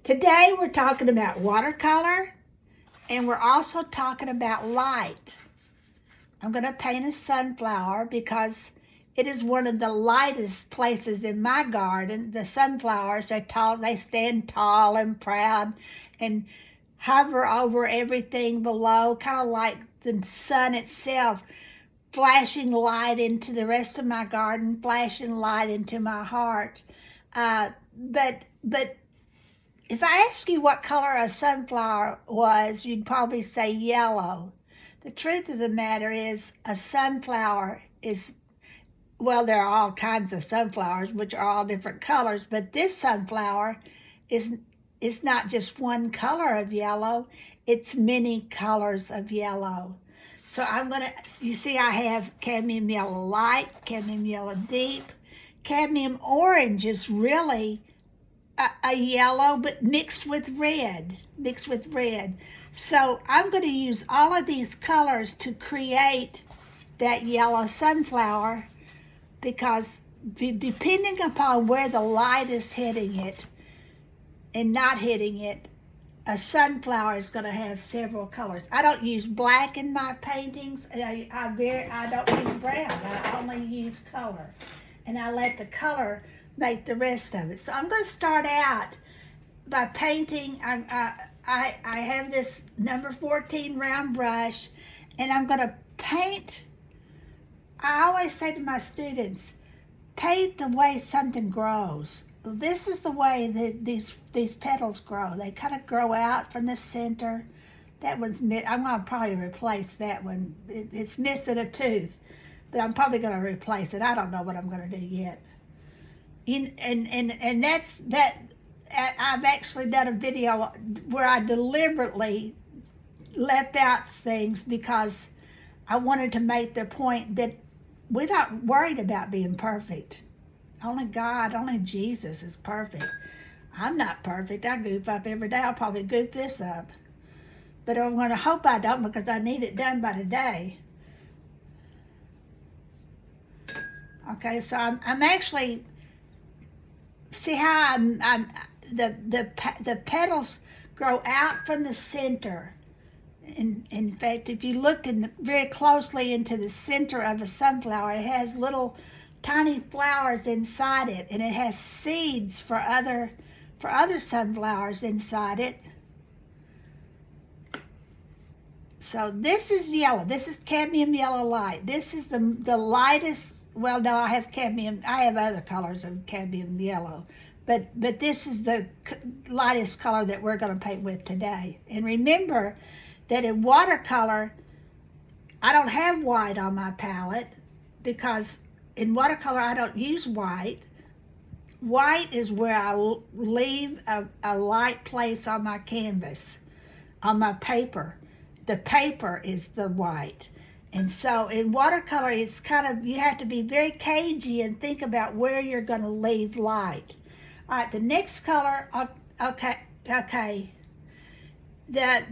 Today we're talking about watercolor, and we're also talking about light. I'm going to paint a sunflower because it is one of the lightest places in my garden. The sunflowers, they stand tall and proud and hover over everything below, kind of like the sun itself, flashing light into the rest of my garden, flashing light into my heart. But if I ask you what color a sunflower was, you'd probably say yellow. The truth of the matter is a sunflower is, well, there are all kinds of sunflowers, which are all different colors, but this sunflower is not just one color of yellow, it's many colors of yellow. So you see I have cadmium yellow light, cadmium yellow deep. Cadmium orange is really a yellow, but mixed with red. So I'm going to use all of these colors to create that yellow sunflower, because depending upon where the light is hitting it and not hitting it, a sunflower is going to have several colors. I don't use black in my paintings, and I don't use brown. I only use color, and I let the color make the rest of it. So I'm going to start out by painting. I have this number 14 round brush, and I'm going to paint. I always say to my students, paint the way something grows. This is the way that these petals grow. They kind of grow out from the center. That one's, I'm going to probably replace that one. It's missing a tooth, but I'm probably going to replace it. I don't know what I'm going to do yet. And that's that. I've actually done a video where I deliberately left out things because I wanted to make the point that we're not worried about being perfect. Only God, only Jesus is perfect. I'm not perfect. I goof up every day. I'll probably goof this up, but I'm going to hope I don't, because I need it done by today. Okay, so I'm actually, see how the petals grow out from the center. In fact, if you looked very closely into the center of a sunflower, it has little tiny flowers inside it, and it has seeds for other sunflowers inside it. So this is yellow. This is cadmium yellow light. This is the lightest. Well, no, I have other colors of cadmium yellow, but this is the lightest color that we're going to paint with today. And remember that in watercolor, I don't have white on my palette, because in watercolor I don't use white. White is where I leave a light place on my canvas, on my paper. The paper is the white. And so in watercolor, it's kind of, you have to be very cagey and think about where you're going to leave light. All right, the next color, okay. The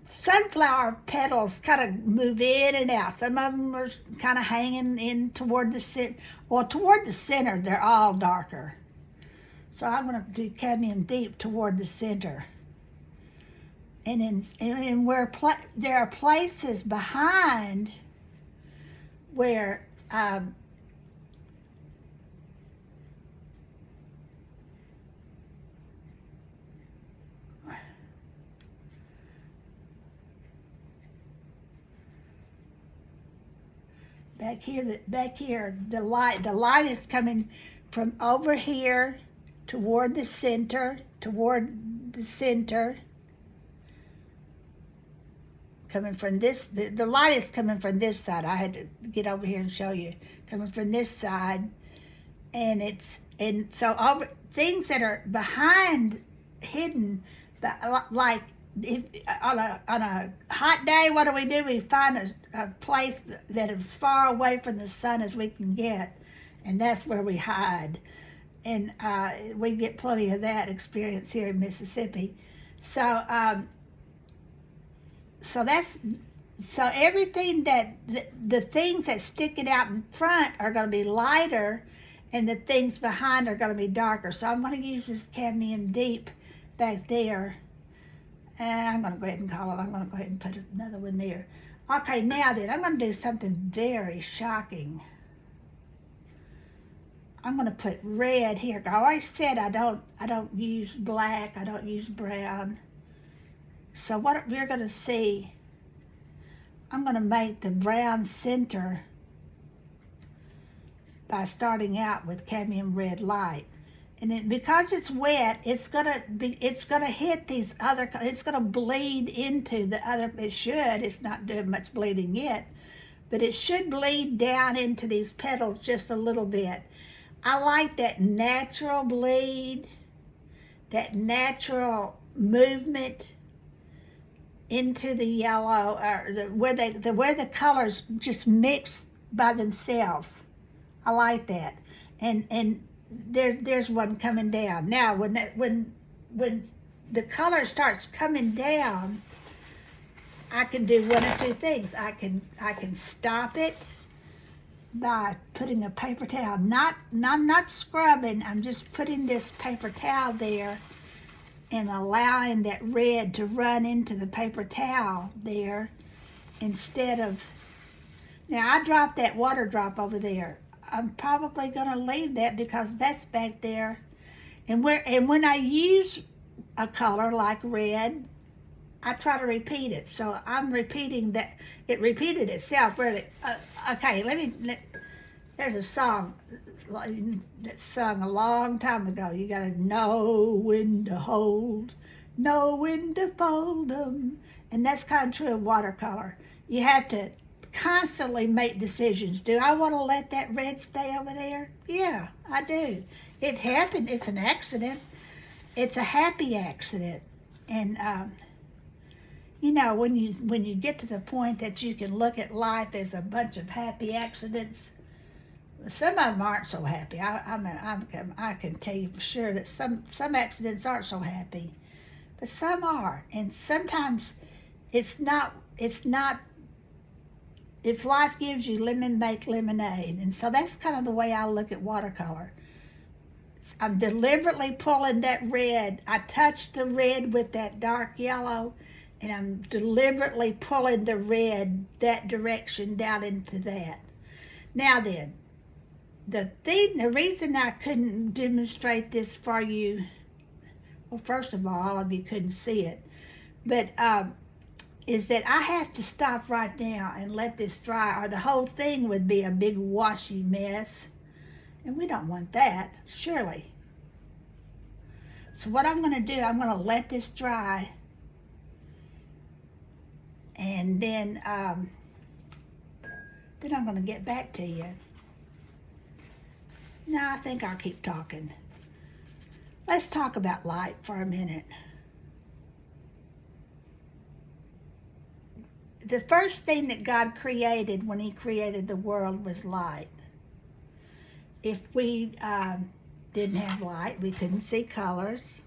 sunflower petals kind of move in and out. Some of them are kind of hanging in toward the center. Well, toward the center, they're all darker. So I'm going to do cadmium deep toward the center. And where there are places behind where back here, the light is coming from over here toward the center, coming from this, the light is coming from this side. I had to get over here and show you, coming from this side. And so all things that are behind, hidden, like on a hot day, what do? We find a place that is as far away from the sun as we can get, and that's where we hide. And we get plenty of that experience here in Mississippi. So everything the things that stick it out in front are going to be lighter, and the things behind are going to be darker. So I'm going to use this cadmium deep back there. And I'm going to go ahead and call it. I'm going to go ahead and put another one there. Okay, now then, I'm going to do something very shocking. I'm going to put red here. I already said I don't use black. I don't use brown. So what we're going to see, I'm going to make the brown center by starting out with cadmium red light. And because it's wet, it's gonna hit these other. It's gonna bleed into the other. It should. It's not doing much bleeding yet, but it should bleed down into these petals just a little bit. I like that natural bleed, that natural movement into the yellow, or where the colors just mix by themselves. I like that, and there's one coming down. Now when the color starts coming down, I can do one or two things. I can stop it by putting a paper towel, not scrubbing. I'm just putting this paper towel there and allowing that red to run into the paper towel there instead of. Now I dropped that water drop over there. I'm probably going to leave that because that's back there. And when I use a color like red, I try to repeat it. So I'm repeating that. It repeated itself really. Okay, there's a song that's sung a long time ago. You got to know when to hold, know when to fold 'em. And that's kind of true of watercolor. You have to constantly make decisions. Do I want to let that red stay over there? Yeah, I do. It happened. It's an accident. It's a happy accident. And when you get to the point that you can look at life as a bunch of happy accidents, some of them aren't so happy. I can tell you for sure that some accidents aren't so happy, but some are. And sometimes it's not. If life gives you lemon, make lemonade. And so that's kind of the way I look at watercolor. I'm deliberately pulling that red. I touch the red with that dark yellow, and I'm deliberately pulling the red that direction down into that. Now then, the reason I couldn't demonstrate this for you, well, first of all of you couldn't see it, but is that I have to stop right now and let this dry, or the whole thing would be a big washy mess. And we don't want that, surely. So what I'm going to do, I'm going to let this dry. And then I'm going to get back to you. No, I think I'll keep talking. Let's talk about light for a minute. The first thing that God created when he created the world was light. If we didn't have light, we couldn't see colors.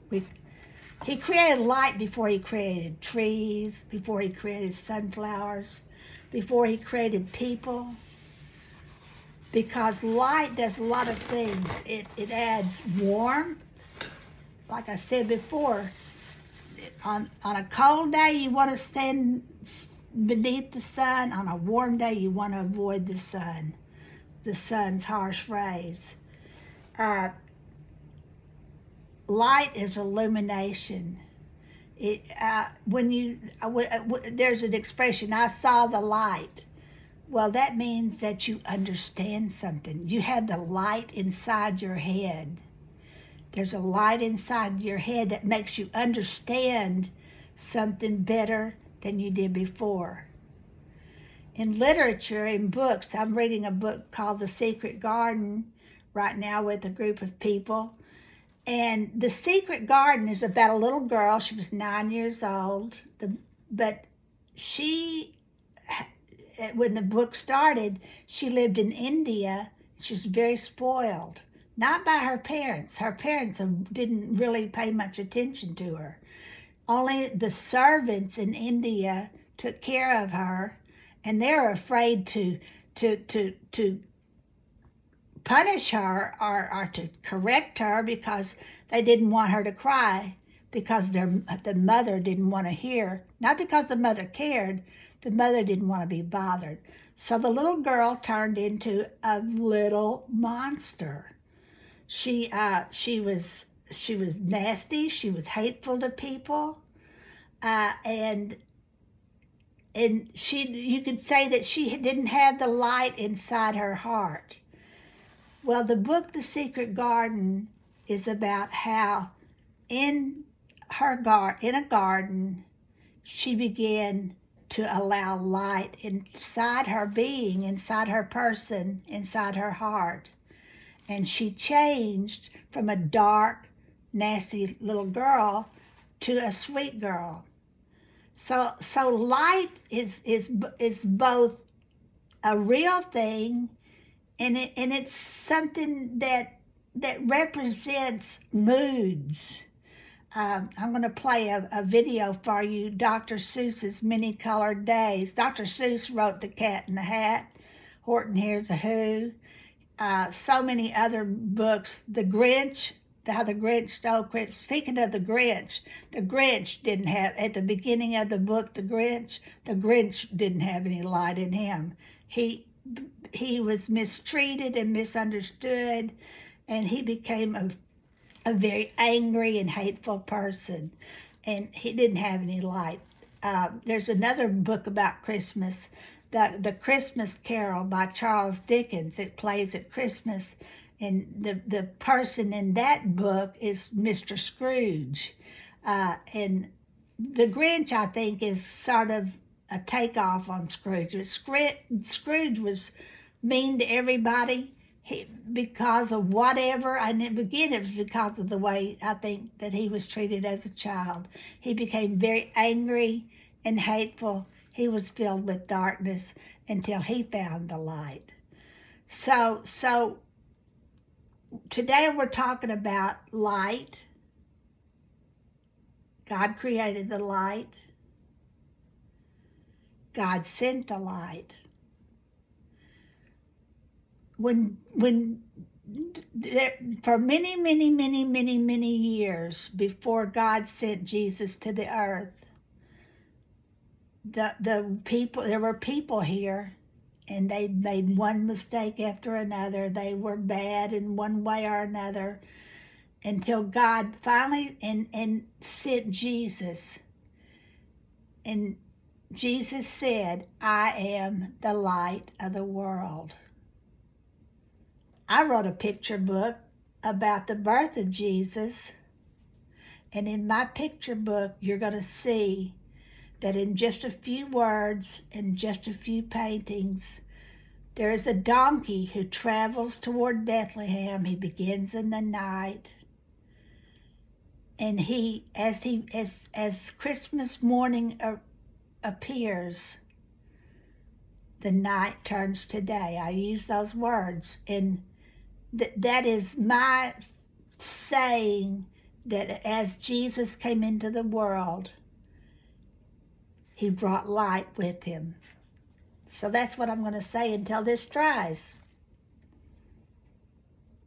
He created light before he created trees, before he created sunflowers, before he created people. Because light does a lot of things. It adds warmth. Like I said before, on a cold day you want to stand beneath the sun. On a warm day you want to avoid the sun's harsh rays. Light is illumination. There's an expression, I saw the light. Well, that means that you understand something. You have the light inside your head. There's a light inside your head that makes you understand something better than you did before. In literature, in books, I'm reading a book called The Secret Garden right now with a group of people. And The Secret Garden is about a little girl. She was 9 years old, but when the book started, she lived in India. She was very spoiled, not by her parents. Her parents didn't really pay much attention to her. Only the servants in India took care of her, and they're afraid to punish her or to correct her because they didn't want her to cry, because the mother didn't want to hear, not because the mother cared, the mother didn't want to be bothered. So the little girl turned into a little monster. She was nasty. She was hateful to people, and you could say that she didn't have the light inside her heart. Well, the book The Secret Garden is about how in a garden she began to allow light inside her being, inside her person, inside her heart. And she changed from a dark, nasty little girl to a sweet girl. So light is both a real thing, and it's something that represents moods. I'm going to play a video for you, Dr. Seuss's Many Colored Days. Dr. Seuss wrote The Cat in the Hat, Horton Hears a Who, so many other books. The Grinch, How the Grinch Stole Christmas. Speaking of the Grinch didn't have, at the beginning of the book, the Grinch didn't have any light in him. He was mistreated and misunderstood, and he became a very angry and hateful person, and he didn't have any light. There's another book about Christmas, the Christmas Carol by Charles Dickens. It plays at Christmas, and the person in that book is Mr. Scrooge. And the Grinch, I think, is sort of a takeoff on Scrooge. Scrooge was mean to everybody because of whatever, and it was because of the way I think that he was treated as a child. He became very angry and hateful. He was filled with darkness until he found the light. So today we're talking about light. God created the light. God sent the light. For many years before God sent Jesus to the earth, there were people here, and they made one mistake after another. They were bad in one way or another, until God finally and sent Jesus. And Jesus said, "I am the light of the world." I wrote a picture book about the birth of Jesus, and in my picture book, you're going to see that in just a few words and just a few paintings, there is a donkey who travels toward Bethlehem. He begins in the night, and as Christmas morning appears, the night turns to day. I use those words, and that is my saying that as Jesus came into the world, he brought light with him. So that's what I'm going to say until this dries.